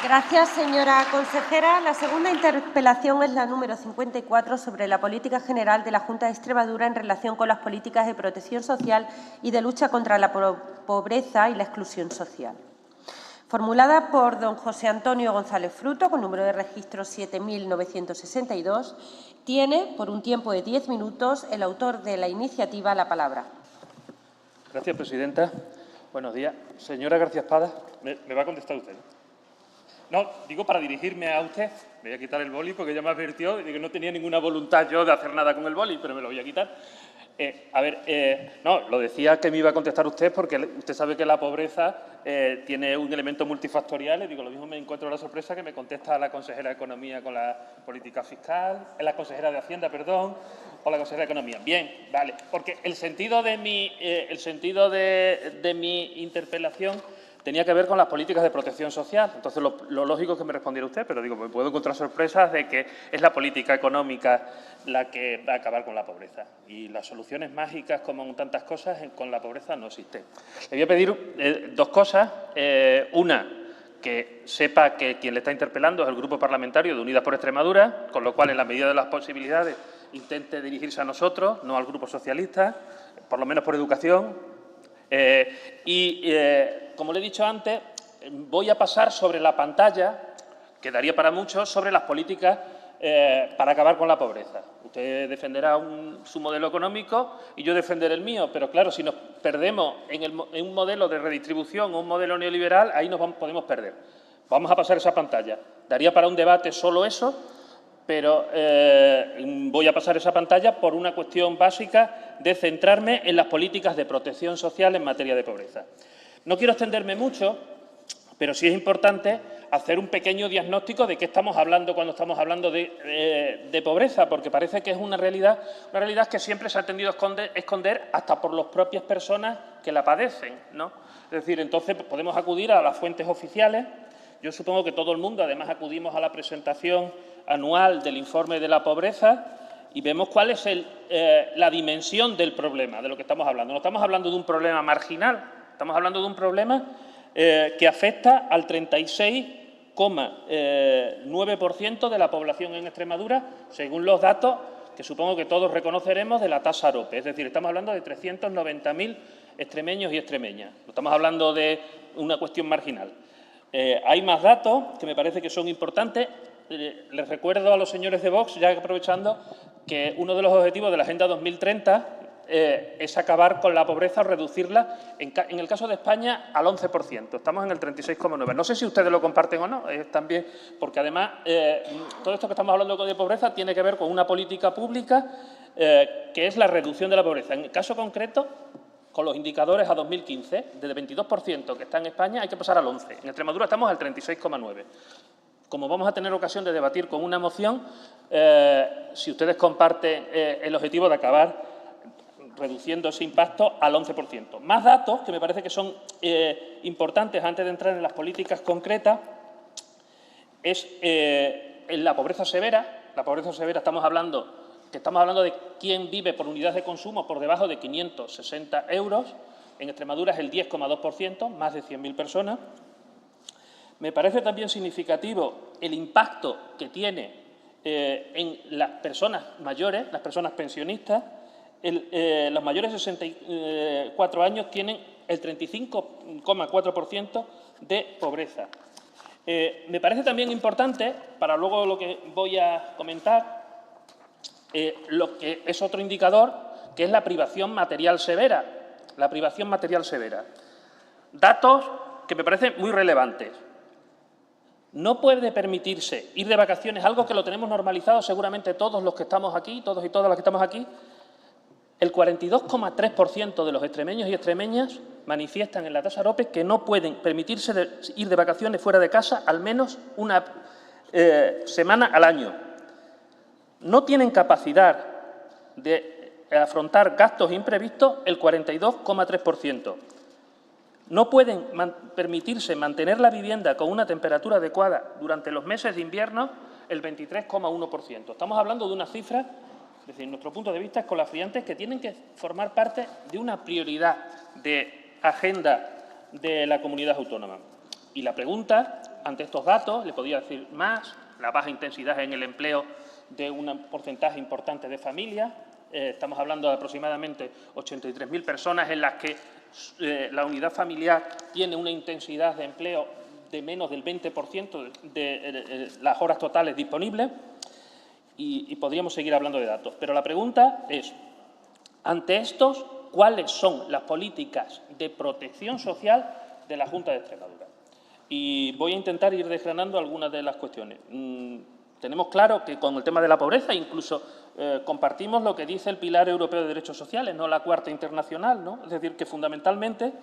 Gracias, señora consejera. La segunda interpelación es la número 54 sobre la política general de la Junta de Extremadura en relación con las políticas de protección social y de lucha contra la pobreza y la exclusión social. Formulada por don José Antonio González Fruto, con número de registro 7962, tiene, por un tiempo de 10 minutos, el autor de la iniciativa la palabra. Gracias, presidenta. Buenos días. Señora García Espada, ¿me va a contestar usted? No, digo para dirigirme a usted. Me voy a quitar el boli porque ya me advirtió de que no tenía ninguna voluntad yo de hacer nada con el boli, pero me lo voy a quitar. No, lo decía que me iba a contestar usted porque usted sabe que la pobreza tiene un elemento multifactorial. Y digo, lo mismo me encuentro la sorpresa que me contesta la consejera de Economía con la política fiscal, la consejera de Hacienda, perdón, o la consejera de Economía. Bien, vale, porque el sentido de mi interpelación tenía que ver con las políticas de protección social. Entonces, lo lógico es que me respondiera usted, pero digo, me puedo encontrar sorpresas de que es la política económica la que va a acabar con la pobreza. Y las soluciones mágicas, como en tantas cosas, con la pobreza no existen. Le voy a pedir dos cosas. Una, que sepa que quien le está interpelando es el Grupo Parlamentario de Unidas por Extremadura, con lo cual, en la medida de las posibilidades, intente dirigirse a nosotros, no al Grupo Socialista, por lo menos por educación. Como le he dicho antes, voy a pasar sobre la pantalla, que daría para mucho, sobre las políticas para acabar con la pobreza. Usted defenderá su modelo económico y yo defenderé el mío, pero claro, si nos perdemos en un modelo de redistribución o un modelo neoliberal, ahí nos podemos perder. Vamos a pasar esa pantalla. Daría para un debate solo eso, pero voy a pasar esa pantalla por una cuestión básica de centrarme en las políticas de protección social en materia de pobreza. No quiero extenderme mucho, pero sí es importante hacer un pequeño diagnóstico de qué estamos hablando cuando estamos hablando de pobreza, porque parece que es una realidad que siempre se ha tendido a esconder hasta por las propias personas que la padecen, ¿no? Es decir, entonces podemos acudir a las fuentes oficiales. Yo supongo que todo el mundo, además, acudimos a la presentación anual del informe de la pobreza y vemos cuál es la dimensión del problema, de lo que estamos hablando. No estamos hablando de un problema marginal, estamos hablando de un problema que afecta al 36,9% de la población en Extremadura, según los datos que supongo que todos reconoceremos de la tasa AROPE. Es decir, estamos hablando de 390.000 extremeños y extremeñas. No estamos hablando de una cuestión marginal. Hay más datos que me parece que son importantes. Les recuerdo a los señores de Vox, ya aprovechando, que uno de los objetivos de la Agenda 2030 es acabar con la pobreza o reducirla, en el caso de España, al 11%. Estamos en el 36,9%. No sé si ustedes lo comparten o no, también, porque además todo esto que estamos hablando de pobreza tiene que ver con una política pública que es la reducción de la pobreza. En el caso concreto, con los indicadores a 2015, del 22% que está en España, hay que pasar al 11%. En Extremadura estamos al 36,9%. Como vamos a tener ocasión de debatir con una moción, si ustedes comparten el objetivo de acabar reduciendo ese impacto al 11%. Más datos que me parece que son importantes antes de entrar en las políticas concretas es en la pobreza severa. La pobreza severa estamos hablando de quién vive por unidad de consumo por debajo de 560 euros. En Extremadura es el 10,2%, más de 100.000 personas. Me parece también significativo el impacto que tiene en las personas mayores, las personas pensionistas. Los mayores de 64 años tienen el 35,4% de pobreza. Me parece también importante, para luego lo que voy a comentar, lo que es otro indicador, que es la privación material severa. La privación material severa. Datos que me parecen muy relevantes. No puede permitirse ir de vacaciones, algo que lo tenemos normalizado seguramente todos los que estamos aquí, todos y todas las que estamos aquí. El 42,3% de los extremeños y extremeñas manifiestan en la tasa AROPE que no pueden permitirse ir de vacaciones fuera de casa al menos una semana al año. No tienen capacidad de afrontar gastos imprevistos el 42,3%. No pueden permitirse mantener la vivienda con una temperatura adecuada durante los meses de invierno el 23,1%. Estamos hablando de una cifra, desde nuestro punto de vista, escalofriantes, que tienen que formar parte de una prioridad de agenda de la comunidad autónoma. Y la pregunta ante estos datos, le podría decir más, la baja intensidad en el empleo de un porcentaje importante de familias. Estamos hablando de aproximadamente 83.000 personas en las que la unidad familiar tiene una intensidad de empleo de menos del 20% de las horas totales disponibles, y podríamos seguir hablando de datos. Pero la pregunta es, ante estos, ¿cuáles son las políticas de protección social de la Junta de Extremadura? Y voy a intentar ir desgranando algunas de las cuestiones. Tenemos claro que con el tema de la pobreza incluso compartimos lo que dice el Pilar Europeo de Derechos Sociales, no la Cuarta Internacional, ¿no? Es decir, que fundamentalmente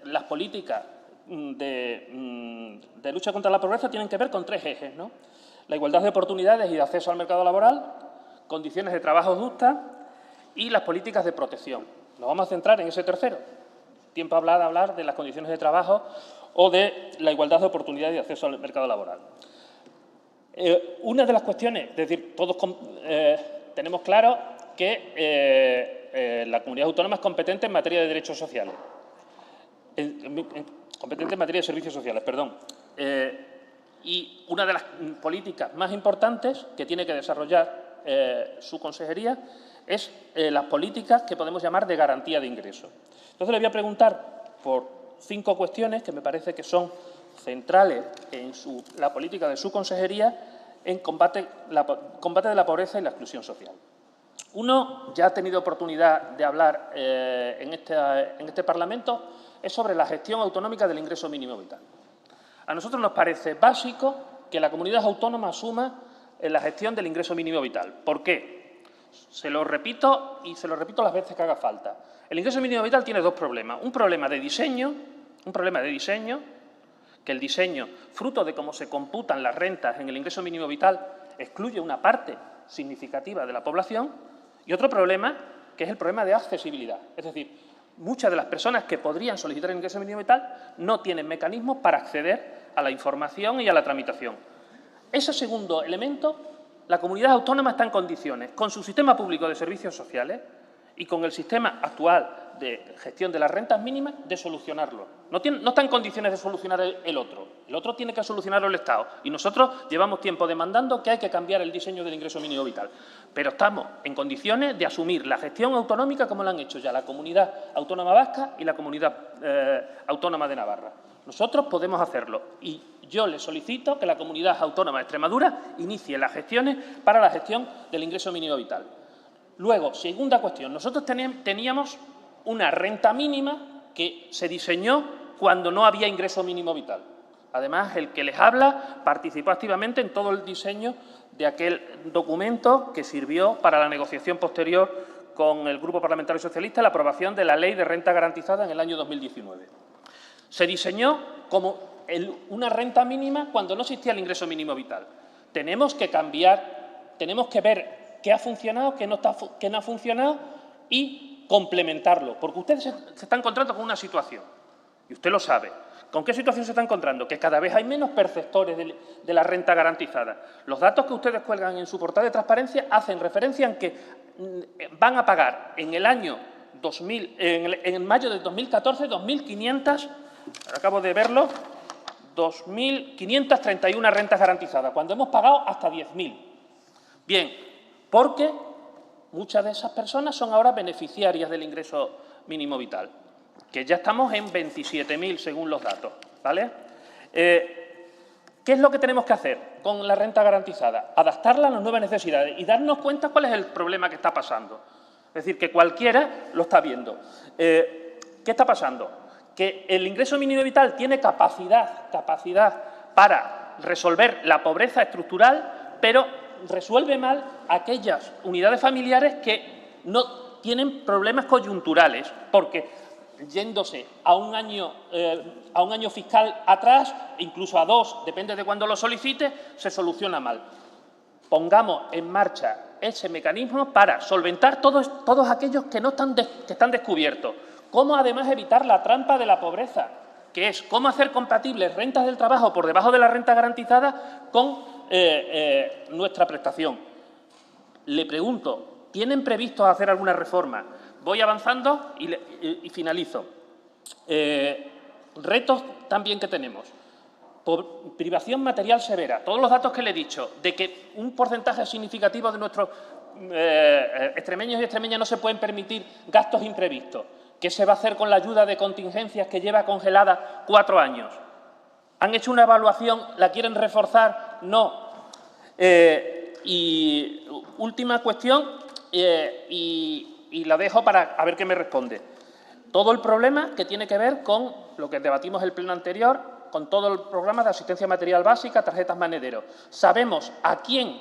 las políticas de lucha contra la pobreza tienen que ver con tres ejes, ¿no? La igualdad de oportunidades y de acceso al mercado laboral, condiciones de trabajo justas y las políticas de protección. Nos vamos a centrar en ese tercero. Tiempo a hablar de las condiciones de trabajo o de la igualdad de oportunidades y de acceso al mercado laboral. Una de las cuestiones, es decir, todos tenemos claro que la comunidad autónoma es competente en materia de derechos sociales, competente en materia de servicios sociales, perdón. Y una de las políticas más importantes que tiene que desarrollar su consejería es las políticas que podemos llamar de garantía de ingresos. Entonces, le voy a preguntar por 5 cuestiones que me parece que son centrales en la política de su consejería en combate de la pobreza y la exclusión social. Uno, ya ha tenido oportunidad de hablar en este Parlamento, es sobre la gestión autonómica del ingreso mínimo vital. A nosotros nos parece básico que la comunidad autónoma asuma la gestión del ingreso mínimo vital. ¿Por qué? Se lo repito y se lo repito las veces que haga falta. El ingreso mínimo vital tiene dos problemas. Un problema de diseño, que el diseño, fruto de cómo se computan las rentas en el ingreso mínimo vital, excluye una parte significativa de la población, y otro problema, que es el problema de accesibilidad. Es decir, muchas de las personas que podrían solicitar el ingreso mínimo vital no tienen mecanismos para acceder a la información y a la tramitación. Ese segundo elemento, la comunidad autónoma está en condiciones, con su sistema público de servicios sociales y con el sistema actual de gestión de las rentas mínimas, de solucionarlo. No está en condiciones de solucionar el otro. El otro tiene que solucionarlo el Estado. Y nosotros llevamos tiempo demandando que hay que cambiar el diseño del ingreso mínimo vital. Pero estamos en condiciones de asumir la gestión autonómica como la han hecho ya la Comunidad Autónoma Vasca y la Comunidad Autónoma de Navarra. Nosotros podemos hacerlo y yo le solicito que la Comunidad Autónoma de Extremadura inicie las gestiones para la gestión del ingreso mínimo vital. Luego, segunda cuestión, nosotros teníamos una renta mínima que se diseñó cuando no había ingreso mínimo vital. Además, el que les habla participó activamente en todo el diseño de aquel documento que sirvió para la negociación posterior con el Grupo Parlamentario Socialista, la aprobación de la Ley de Renta Garantizada en el año 2019. Se diseñó como una renta mínima cuando no existía el ingreso mínimo vital. Tenemos que cambiar, tenemos que ver qué ha funcionado, qué no ha funcionado y complementarlo. Porque ustedes se están encontrando con una situación, y usted lo sabe. ¿Con qué situación se está encontrando? Que cada vez hay menos perceptores de la renta garantizada. Los datos que ustedes cuelgan en su portal de transparencia hacen referencia en que van a pagar en el año 2000, en mayo de 2014, 2.500, acabo de verlo, 2.531 rentas garantizadas, cuando hemos pagado hasta 10.000. Bien, porque muchas de esas personas son ahora beneficiarias del ingreso mínimo vital, que ya estamos en 27.000 según los datos, ¿vale? ¿Qué es lo que tenemos que hacer con la renta garantizada? Adaptarla a las nuevas necesidades y darnos cuenta cuál es el problema que está pasando. Es decir, que cualquiera lo está viendo. ¿Qué está pasando? Que el ingreso mínimo vital tiene capacidad para resolver la pobreza estructural, pero resuelve mal aquellas unidades familiares que no tienen problemas coyunturales, porque yéndose a un año fiscal atrás, incluso a 2, depende de cuándo lo solicite, se soluciona mal. Pongamos en marcha ese mecanismo para solventar todos aquellos que están descubiertos. Cómo, además, evitar la trampa de la pobreza, que es cómo hacer compatibles rentas del trabajo por debajo de la renta garantizada con nuestra prestación. Le pregunto, ¿tienen previsto hacer alguna reforma? Voy avanzando y finalizo. Retos también que tenemos. por privación material severa, todos los datos que le he dicho, de que un porcentaje significativo de nuestros extremeños y extremeñas no se pueden permitir gastos imprevistos. ¿Qué se va a hacer con la ayuda de contingencias que lleva congelada 4 años? ¿Han hecho una evaluación? ¿La quieren reforzar? No. Y última cuestión, y la dejo para a ver qué me responde. Todo el problema que tiene que ver con lo que debatimos en el pleno anterior, con todo el programa de asistencia material básica, tarjetas monedero. Sabemos a quién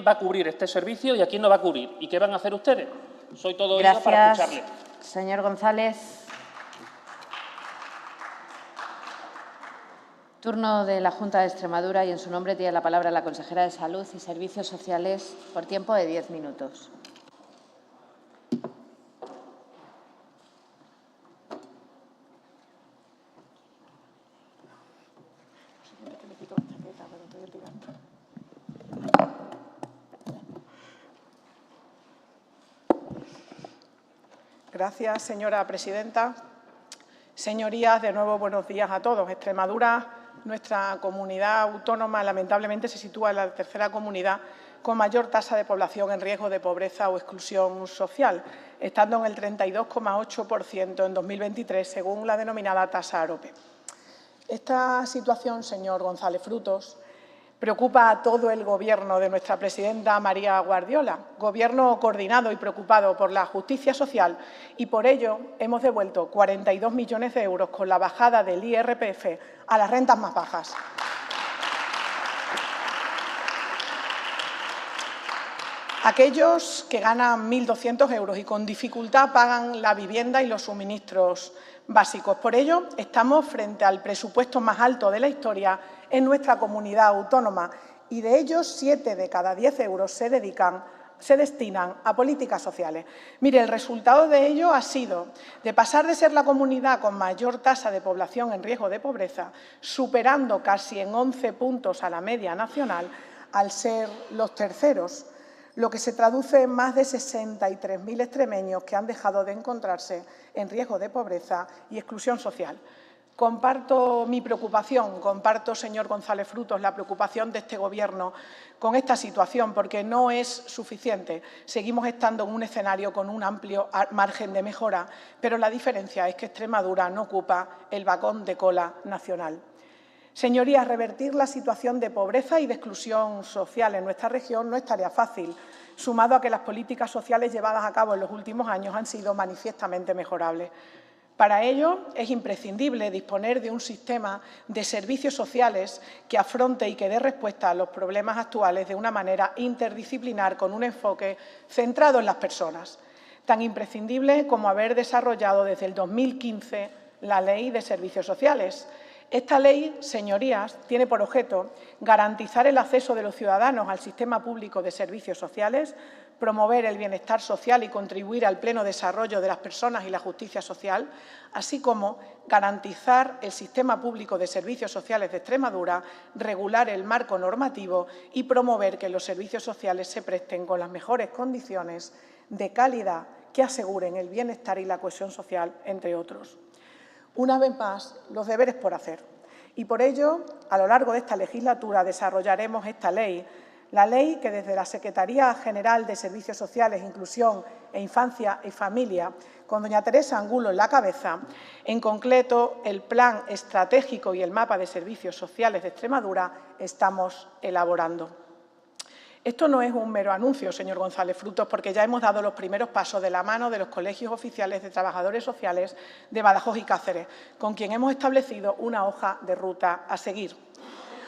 va a cubrir este servicio y a quién no va a cubrir. ¿Y qué van a hacer ustedes? Soy todo oído para escucharle. Señor González. Turno de la Junta de Extremadura y en su nombre tiene la palabra la consejera de Salud y Servicios Sociales por tiempo de 10 minutos. Gracias, señora presidenta. Señorías, de nuevo buenos días a todos. Extremadura, nuestra comunidad autónoma, lamentablemente se sitúa en la tercera comunidad con mayor tasa de población en riesgo de pobreza o exclusión social, estando en el 32,8% en 2023, según la denominada tasa AROPE. Esta situación, señor González Frutos, preocupa a todo el Gobierno de nuestra presidenta María Guardiola, Gobierno coordinado y preocupado por la justicia social, y por ello hemos devuelto 42 millones de euros con la bajada del IRPF a las rentas más bajas. Aquellos que ganan 1.200 euros y con dificultad pagan la vivienda y los suministros básicos. Por ello, estamos frente al presupuesto más alto de la historia en nuestra comunidad autónoma y de ellos 7 de cada 10 euros se destinan a políticas sociales. Mire, el resultado de ello ha sido de pasar de ser la comunidad con mayor tasa de población en riesgo de pobreza, superando casi en 11 puntos a la media nacional, al ser los terceros, lo que se traduce en más de 63.000 extremeños que han dejado de encontrarse en riesgo de pobreza y exclusión social. Comparto mi preocupación, comparto, señor González Frutos, la preocupación de este Gobierno con esta situación, porque no es suficiente. Seguimos estando en un escenario con un amplio margen de mejora, pero la diferencia es que Extremadura no ocupa el vagón de cola nacional. Señorías, revertir la situación de pobreza y de exclusión social en nuestra región no es tarea fácil, sumado a que las políticas sociales llevadas a cabo en los últimos años han sido manifiestamente mejorables. Para ello, es imprescindible disponer de un sistema de servicios sociales que afronte y que dé respuesta a los problemas actuales de una manera interdisciplinar con un enfoque centrado en las personas, tan imprescindible como haber desarrollado desde el 2015 la Ley de Servicios Sociales. Esta ley, señorías, tiene por objeto garantizar el acceso de los ciudadanos al sistema público de servicios sociales, promover el bienestar social y contribuir al pleno desarrollo de las personas y la justicia social, así como garantizar el sistema público de servicios sociales de Extremadura, regular el marco normativo y promover que los servicios sociales se presten con las mejores condiciones de calidad que aseguren el bienestar y la cohesión social, entre otros. Una vez más, los deberes por hacer. Y por ello, a lo largo de esta legislatura desarrollaremos esta ley, la ley que desde la Secretaría General de Servicios Sociales, Inclusión e Infancia y Familia, con doña Teresa Angulo en la cabeza, en concreto el Plan Estratégico y el Mapa de Servicios Sociales de Extremadura, estamos elaborando. Esto no es un mero anuncio, señor González Frutos, porque ya hemos dado los primeros pasos de la mano de los colegios oficiales de trabajadores sociales de Badajoz y Cáceres, con quien hemos establecido una hoja de ruta a seguir.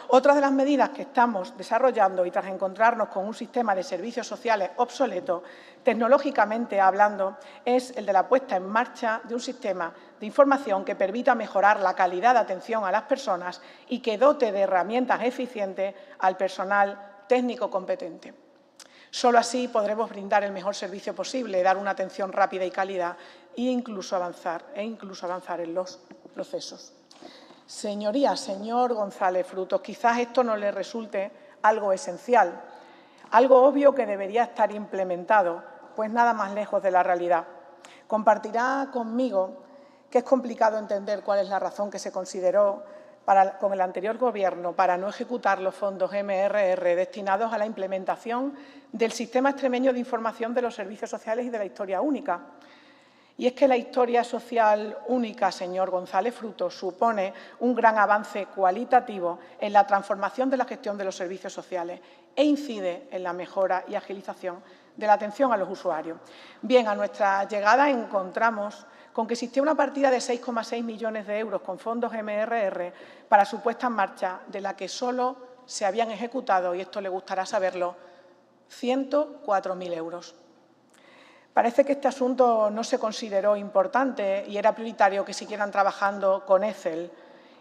Otra de las medidas que estamos desarrollando y tras encontrarnos con un sistema de servicios sociales obsoleto, tecnológicamente hablando, es el de la puesta en marcha de un sistema de información que permita mejorar la calidad de atención a las personas y que dote de herramientas eficientes al personal técnico competente. Solo así podremos brindar el mejor servicio posible, dar una atención rápida y calidad e incluso avanzar en los procesos. Señorías, señor González Frutos, quizás esto no le resulte algo esencial, algo obvio que debería estar implementado, pues nada más lejos de la realidad. Compartirá conmigo que es complicado entender cuál es la razón que se consideró con el anterior Gobierno para no ejecutar los fondos MRR destinados a la implementación del Sistema Extremeño de Información de los Servicios Sociales y de la Historia Única. Y es que la Historia Social Única, señor González Frutos, supone un gran avance cualitativo en la transformación de la gestión de los servicios sociales e incide en la mejora y agilización de la atención a los usuarios. Bien, a nuestra llegada encontramos con que existía una partida de 6,6 millones de euros con fondos MRR para su puesta en marcha, de la que solo se habían ejecutado, y esto le gustará saberlo, 104.000 euros. Parece que este asunto no se consideró importante y era prioritario que siguieran trabajando con Excel.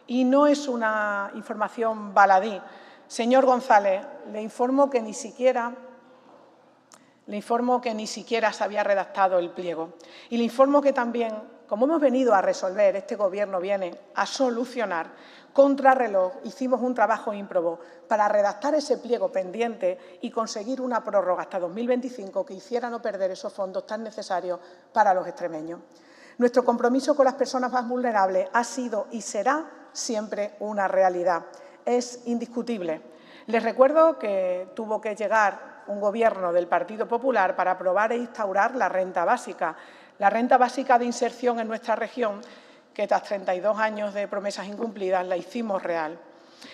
Y no es una información baladí. Señor González, le informo que ni siquiera se había redactado el pliego. Y le informo que también, como hemos venido a resolver, este Gobierno viene a solucionar, contrarreloj hicimos un trabajo ímprobo para redactar ese pliego pendiente y conseguir una prórroga hasta 2025 que hiciera no perder esos fondos tan necesarios para los extremeños. Nuestro compromiso con las personas más vulnerables ha sido y será siempre una realidad. Es indiscutible. Les recuerdo que tuvo que llegar un Gobierno del Partido Popular para aprobar e instaurar la renta básica de inserción en nuestra región, que tras 32 años de promesas incumplidas la hicimos real.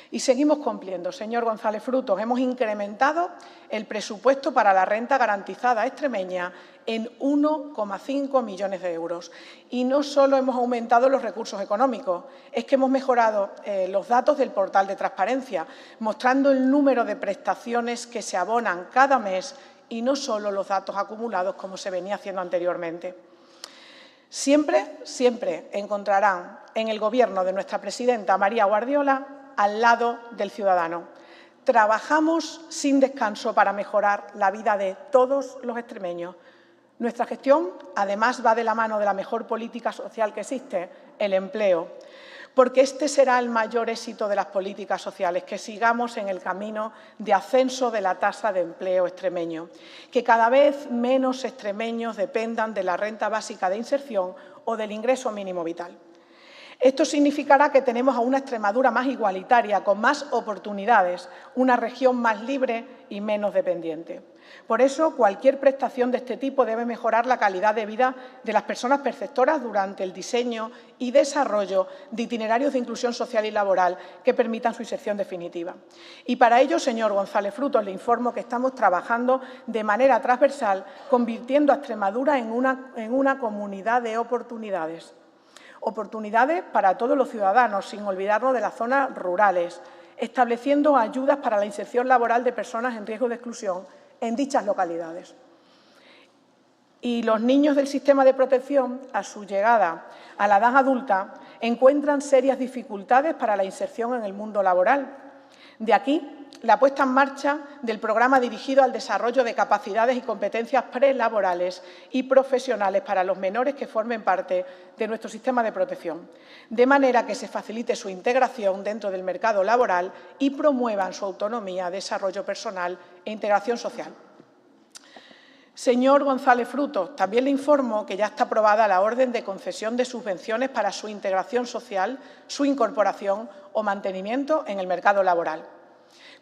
Y seguimos cumpliendo. Señor González Frutos, hemos incrementado el presupuesto para la renta garantizada extremeña en 1,5 millones de euros. Y no solo hemos aumentado los recursos económicos, es que hemos mejorado los datos del portal de transparencia, mostrando el número de prestaciones que se abonan cada mes y no solo los datos acumulados como se venía haciendo anteriormente. Siempre encontrarán en el Gobierno de nuestra presidenta María Guardiola al lado del ciudadano. Trabajamos sin descanso para mejorar la vida de todos los extremeños. Nuestra gestión, además, va de la mano de la mejor política social que existe, el empleo, porque este será el mayor éxito de las políticas sociales, que sigamos en el camino de ascenso de la tasa de empleo extremeño, que cada vez menos extremeños dependan de la renta básica de inserción o del ingreso mínimo vital. Esto significará que tenemos a una Extremadura más igualitaria, con más oportunidades, una región más libre y menos dependiente. Por eso, cualquier prestación de este tipo debe mejorar la calidad de vida de las personas perceptoras durante el diseño y desarrollo de itinerarios de inclusión social y laboral que permitan su inserción definitiva. Y para ello, señor González Frutos, le informo que estamos trabajando de manera transversal, convirtiendo a Extremadura en una comunidad de oportunidades. Oportunidades para todos los ciudadanos, sin olvidarnos de las zonas rurales, estableciendo ayudas para la inserción laboral de personas en riesgo de exclusión en dichas localidades. Y los niños del sistema de protección, a su llegada a la edad adulta, encuentran serias dificultades para la inserción en el mundo laboral. De aquí la puesta en marcha del programa dirigido al desarrollo de capacidades y competencias prelaborales y profesionales para los menores que formen parte de nuestro sistema de protección, de manera que se facilite su integración dentro del mercado laboral y promuevan su autonomía, desarrollo personal e integración social. Señor González Frutos, también le informo que ya está aprobada la orden de concesión de subvenciones para su integración social, su incorporación o mantenimiento en el mercado laboral,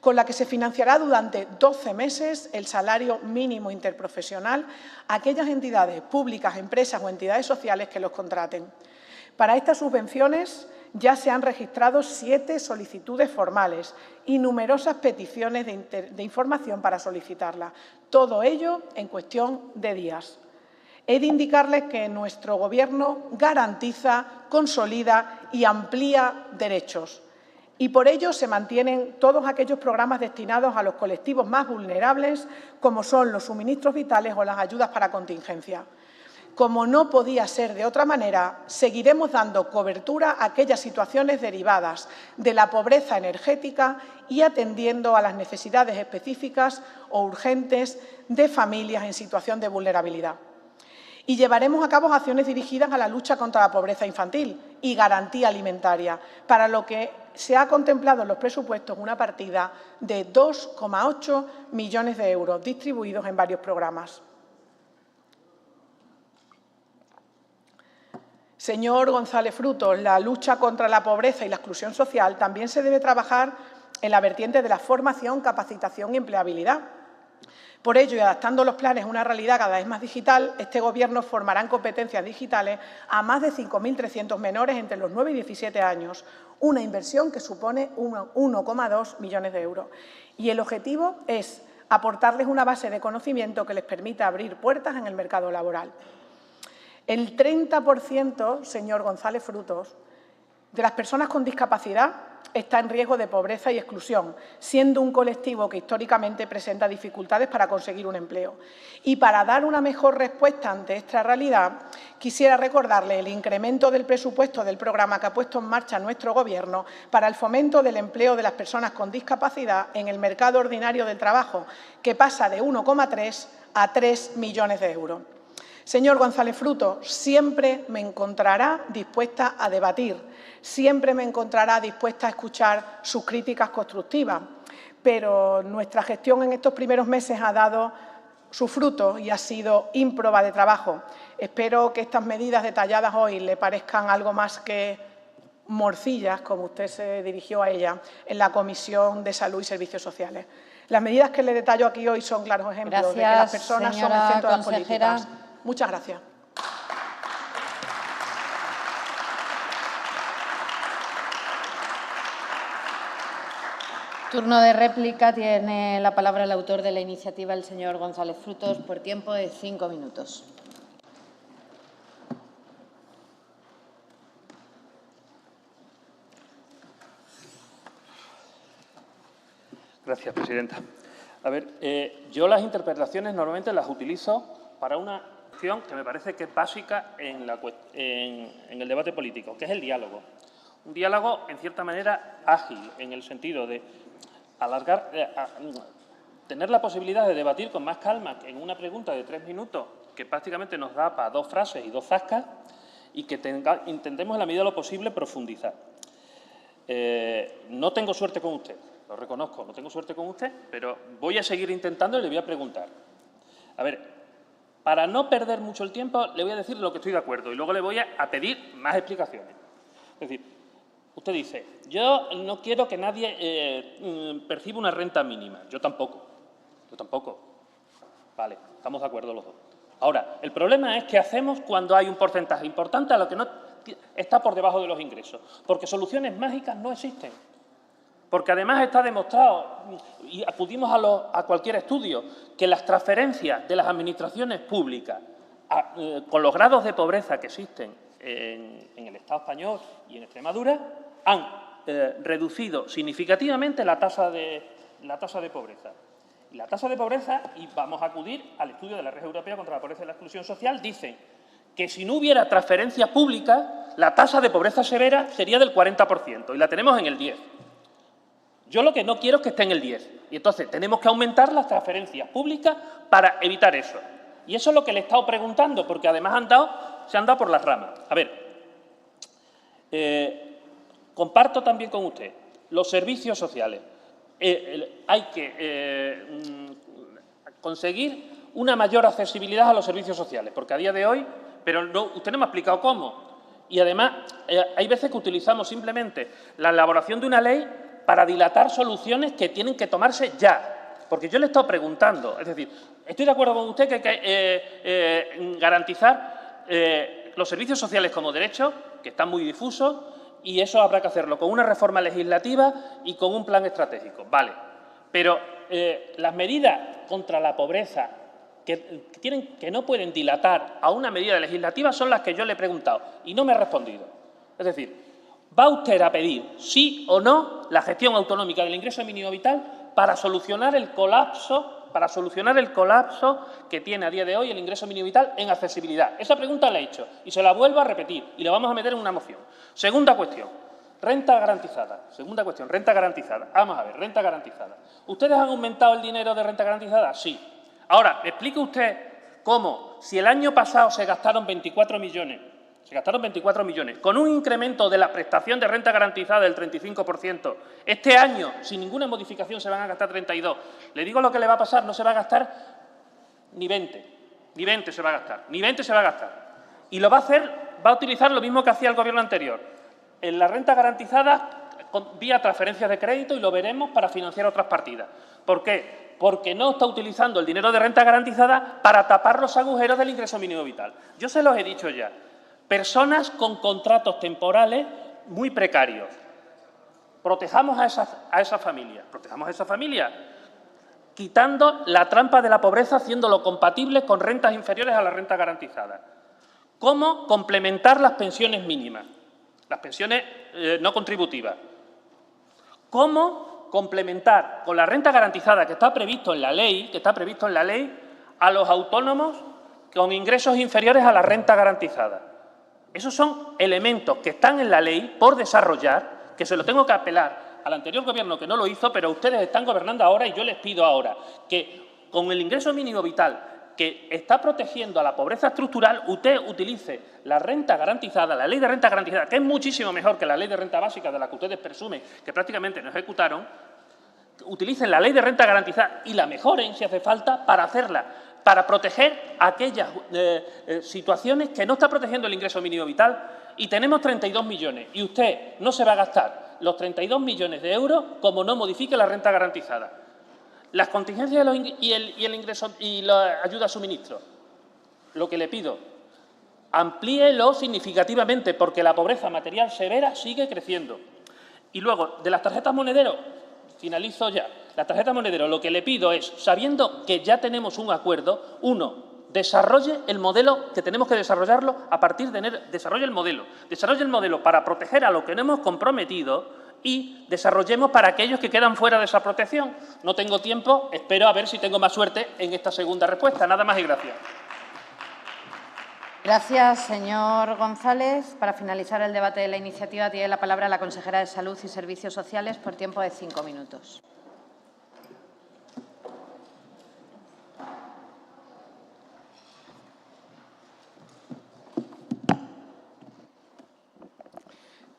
con la que se financiará durante 12 meses el salario mínimo interprofesional a aquellas entidades públicas, empresas o entidades sociales que los contraten. Para estas subvenciones ya se han registrado 7 solicitudes formales y numerosas peticiones de información para solicitarlas. Todo ello en cuestión de días. He de indicarles que nuestro Gobierno garantiza, consolida y amplía derechos. Y por ello se mantienen todos aquellos programas destinados a los colectivos más vulnerables, como son los suministros vitales o las ayudas para contingencia. Como no podía ser de otra manera, seguiremos dando cobertura a aquellas situaciones derivadas de la pobreza energética y atendiendo a las necesidades específicas o urgentes de familias en situación de vulnerabilidad. Y llevaremos a cabo acciones dirigidas a la lucha contra la pobreza infantil y garantía alimentaria, para lo que se ha contemplado en los presupuestos una partida de 2,8 millones de euros distribuidos en varios programas. Señor González Frutos, la lucha contra la pobreza y la exclusión social también se debe trabajar en la vertiente de la formación, capacitación y empleabilidad. Por ello, y adaptando los planes a una realidad cada vez más digital, este Gobierno formará en competencias digitales a más de 5.300 menores entre los 9 y 17 años, una inversión que supone 1,2 millones de euros. Y el objetivo es aportarles una base de conocimiento que les permita abrir puertas en el mercado laboral. El 30%, señor González Frutos, de las personas con discapacidad está en riesgo de pobreza y exclusión, siendo un colectivo que históricamente presenta dificultades para conseguir un empleo. Y para dar una mejor respuesta ante esta realidad, quisiera recordarle el incremento del presupuesto del programa que ha puesto en marcha nuestro Gobierno para el fomento del empleo de las personas con discapacidad en el mercado ordinario del trabajo, que pasa de 1,3 a 3 millones de euros. Señor González Frutos, siempre me encontrará dispuesta a debatir, siempre me encontrará dispuesta a escuchar sus críticas constructivas, pero nuestra gestión en estos primeros meses ha dado sus frutos y ha sido ímproba de trabajo. Espero que estas medidas detalladas hoy le parezcan algo más que morcillas, como usted se dirigió a ella en la Comisión de Salud y Servicios Sociales. Las medidas que le detallo aquí hoy son claros ejemplos de que las personas son el centro de las políticas. Muchas gracias. Turno de réplica. Tiene la palabra el autor de la iniciativa, el señor González Frutos, por tiempo de 5 minutos. Gracias, presidenta. A ver, yo las interpelaciones normalmente las utilizo para una cuestión que me parece que es básica en el debate político, que es el diálogo. Un diálogo, en cierta manera, ágil, en el sentido de alargar, tener la posibilidad de debatir con más calma que en una pregunta de 3 minutos, que prácticamente nos da para 2 frases y 2 zascas, y que intentemos en la medida de lo posible profundizar. No tengo suerte con usted, lo reconozco, no tengo suerte con usted, pero voy a seguir intentando y le voy a preguntar. A ver, para no perder mucho el tiempo, le voy a decir lo que estoy de acuerdo y luego le voy a pedir más explicaciones. Es decir, usted dice, yo no quiero que nadie perciba una renta mínima. Yo tampoco. Vale, estamos de acuerdo los dos. Ahora, el problema es qué hacemos cuando hay un porcentaje importante a lo que no está por debajo de los ingresos. Porque soluciones mágicas no existen. Porque además está demostrado, y acudimos a cualquier estudio, que las transferencias de las administraciones públicas con los grados de pobreza que existen en el Estado español y en Extremadura han reducido significativamente la tasa de pobreza. Y la tasa de pobreza, y vamos a acudir al estudio de la Red Europea contra la Pobreza y la Exclusión Social, dice que si no hubiera transferencias públicas, la tasa de pobreza severa sería del 40% y la tenemos en el 10%. Yo lo que no quiero es que esté en el 10. Y entonces tenemos que aumentar las transferencias públicas para evitar eso. Y eso es lo que le he estado preguntando, porque además se han dado por las ramas. A ver, comparto también con usted los servicios sociales. Hay que conseguir una mayor accesibilidad a los servicios sociales, porque a día de hoy, pero usted no me ha explicado cómo. Y además, hay veces que utilizamos simplemente la elaboración de una ley para dilatar soluciones que tienen que tomarse ya. Porque yo le he estado preguntando, es decir, estoy de acuerdo con usted que hay que garantizar los servicios sociales como derechos, que están muy difusos, y eso habrá que hacerlo con una reforma legislativa y con un plan estratégico. Vale, pero las medidas contra la pobreza que no pueden dilatar a una medida legislativa son las que yo le he preguntado y no me ha respondido. Es decir, ¿va usted a pedir, sí o no, la gestión autonómica del ingreso mínimo vital para solucionar el colapso que tiene a día de hoy el ingreso mínimo vital en accesibilidad? Esa pregunta la he hecho y se la vuelvo a repetir y la vamos a meter en una moción. Segunda cuestión, renta garantizada. Vamos a ver, renta garantizada. ¿Ustedes han aumentado el dinero de renta garantizada? Sí. Ahora, ¿me explica usted cómo, si el año pasado se gastaron 24 millones, con un incremento de la prestación de renta garantizada del 35%. Este año, sin ninguna modificación, se van a gastar 32. Le digo lo que le va a pasar, no se va a gastar ni 20. Ni 20 se va a gastar. Y lo va a hacer va a utilizar lo mismo que hacía el Gobierno anterior. En la renta garantizada vía transferencias de crédito, y lo veremos, para financiar otras partidas. ¿Por qué? Porque no está utilizando el dinero de renta garantizada para tapar los agujeros del ingreso mínimo vital. Yo se los he dicho ya. Personas con contratos temporales muy precarios. Protejamos a esas familias. Protejamos a esas familias quitando la trampa de la pobreza, haciéndolo compatible con rentas inferiores a la renta garantizada. ¿Cómo complementar las pensiones mínimas? Las pensiones no contributivas. ¿Cómo complementar con la renta garantizada que está previsto en la ley, a los autónomos con ingresos inferiores a la renta garantizada? Esos son elementos que están en la ley por desarrollar, que se lo tengo que apelar al anterior Gobierno, que no lo hizo, pero ustedes están gobernando ahora y yo les pido ahora que con el ingreso mínimo vital que está protegiendo a la pobreza estructural, usted utilice la renta garantizada, la ley de renta garantizada, que es muchísimo mejor que la ley de renta básica, de la que ustedes presumen que prácticamente no ejecutaron, utilicen la ley de renta garantizada y la mejoren, si hace falta, para proteger aquellas situaciones que no está protegiendo el ingreso mínimo vital. Y tenemos 32 millones, y usted no se va a gastar los 32 millones de euros como no modifique la renta garantizada. Las contingencias y el ingreso y la ayuda a suministro, lo que le pido, amplíelo significativamente, porque la pobreza material severa sigue creciendo. Y luego, de las tarjetas Monedero, finalizo ya. Las tarjetas Monedero, lo que le pido es, sabiendo que ya tenemos un acuerdo, desarrolle el modelo, que tenemos que desarrollarlo a partir de enero. Desarrolle el modelo para proteger a lo que no hemos comprometido y desarrollemos para aquellos que quedan fuera de esa protección. No tengo tiempo, espero a ver si tengo más suerte en esta segunda respuesta. Nada más y gracias. Gracias, señor González. Para finalizar el debate de la iniciativa, tiene la palabra la consejera de Salud y Servicios Sociales por tiempo de 5 minutos.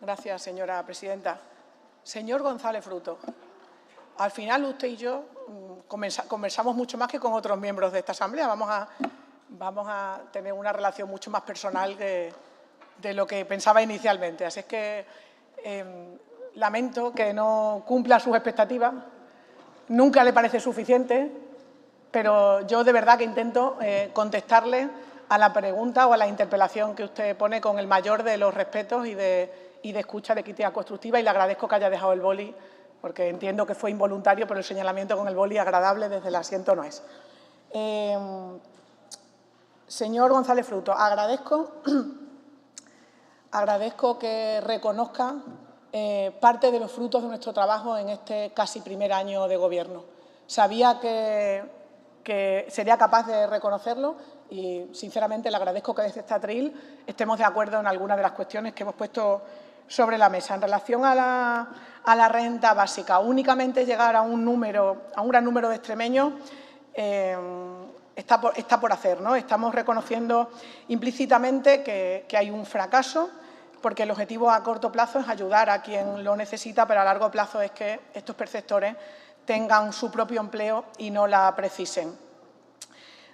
Gracias, señora presidenta. Señor González Fruto, al final usted y yo conversamos mucho más que con otros miembros de esta Asamblea. Vamos a tener una relación mucho más personal de lo que pensaba inicialmente. Así es que lamento que no cumpla sus expectativas. Nunca le parece suficiente, pero yo de verdad que intento contestarle a la pregunta o a la interpelación que usted pone con el mayor de los respetos y de escucha, de crítica constructiva, y le agradezco que haya dejado el boli, porque entiendo que fue involuntario, pero el señalamiento con el boli agradable desde el asiento no es. Señor González Fruto, agradezco que reconozca parte de los frutos de nuestro trabajo en este casi primer año de Gobierno. Sabía que sería capaz de reconocerlo y, sinceramente, le agradezco que desde este atril estemos de acuerdo en algunas de las cuestiones que hemos puesto sobre la mesa. En relación a la renta básica, únicamente llegar a un gran número de extremeños está por hacer, ¿no? Estamos reconociendo implícitamente que hay un fracaso, porque el objetivo a corto plazo es ayudar a quien lo necesita, pero a largo plazo es que estos perceptores tengan su propio empleo y no la precisen.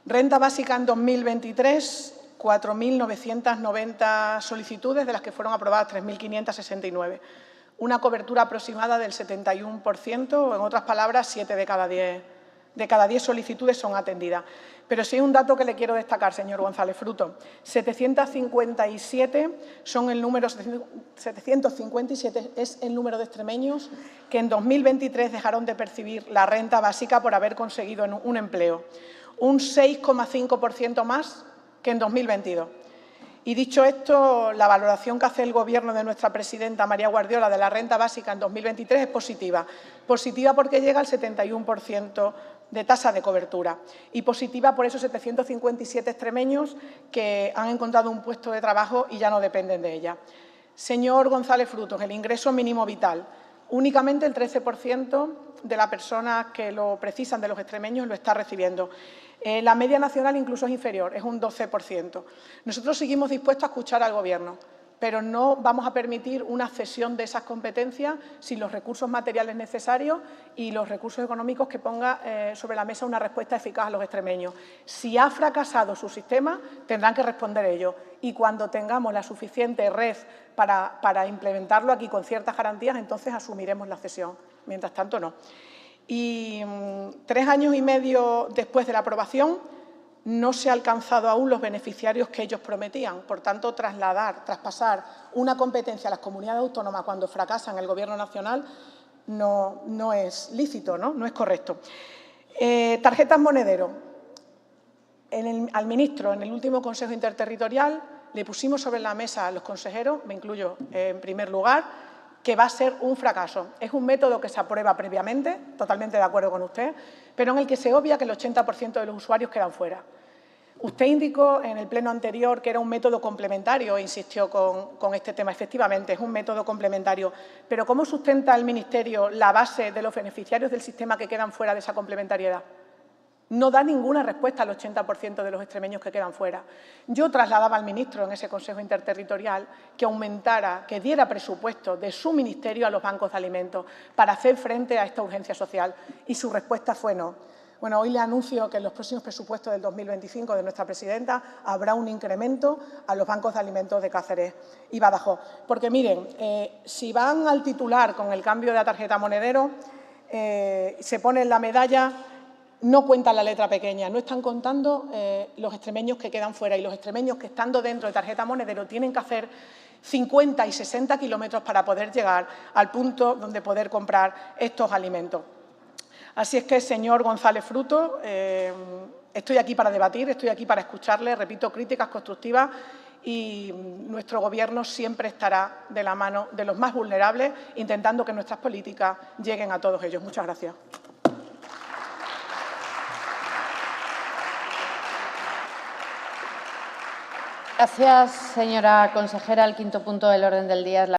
Renta básica en 2023, 4.990 solicitudes, de las que fueron aprobadas 3.569. Una cobertura aproximada del 71%, o en otras palabras, 7 de cada 10 solicitudes son atendidas. Pero sí hay un dato que le quiero destacar, señor González Fruto. 757 es el número de extremeños que en 2023 dejaron de percibir la renta básica por haber conseguido un empleo. Un 6,5% más que en 2022. Y dicho esto, la valoración que hace el Gobierno de nuestra presidenta María Guardiola de la renta básica en 2023 es positiva. Positiva porque llega al 71% de tasa de cobertura y positiva por esos 757 extremeños que han encontrado un puesto de trabajo y ya no dependen de ella. Señor González Frutos, el ingreso mínimo vital. Únicamente el 13% de las personas que lo precisan, de los extremeños, lo está recibiendo. La media nacional incluso es inferior, es un 12%. Nosotros seguimos dispuestos a escuchar al Gobierno, pero no vamos a permitir una cesión de esas competencias sin los recursos materiales necesarios y los recursos económicos que ponga sobre la mesa una respuesta eficaz a los extremeños. Si ha fracasado su sistema, tendrán que responder ellos. Y cuando tengamos la suficiente red para implementarlo aquí con ciertas garantías, entonces asumiremos la cesión. Mientras tanto, no. Y 3 años y medio después de la aprobación, no se ha alcanzado aún los beneficiarios que ellos prometían. Por tanto, traspasar una competencia a las comunidades autónomas cuando fracasan el Gobierno nacional no es lícito, no es correcto. Tarjetas monedero. Al ministro, en el último Consejo Interterritorial, le pusimos sobre la mesa a los consejeros, me incluyo en primer lugar, que va a ser un fracaso. Es un método que se aprueba previamente, totalmente de acuerdo con usted, pero en el que se obvia que el 80% de los usuarios quedan fuera. Usted indicó en el pleno anterior que era un método complementario e insistió con este tema. Efectivamente, es un método complementario. Pero ¿cómo sustenta el Ministerio la base de los beneficiarios del sistema que quedan fuera de esa complementariedad? No da ninguna respuesta al 80% de los extremeños que quedan fuera. Yo trasladaba al ministro en ese Consejo Interterritorial que diera presupuesto de su ministerio a los bancos de alimentos para hacer frente a esta urgencia social, y su respuesta fue no. Bueno, hoy le anuncio que en los próximos presupuestos del 2025 de nuestra presidenta habrá un incremento a los bancos de alimentos de Cáceres y Badajoz. Porque, miren, si van al titular con el cambio de la tarjeta monedero, se ponen la medalla, no cuentan la letra pequeña, no están contando los extremeños que quedan fuera, y los extremeños que, estando dentro de tarjeta monedero, tienen que hacer 50 y 60 kilómetros para poder llegar al punto donde poder comprar estos alimentos. Así es que, señor González Fruto, estoy aquí para debatir, estoy aquí para escucharle, repito, críticas constructivas, y nuestro Gobierno siempre estará de la mano de los más vulnerables, intentando que nuestras políticas lleguen a todos ellos. Muchas gracias. Gracias, señora consejera. El quinto punto del orden del día es la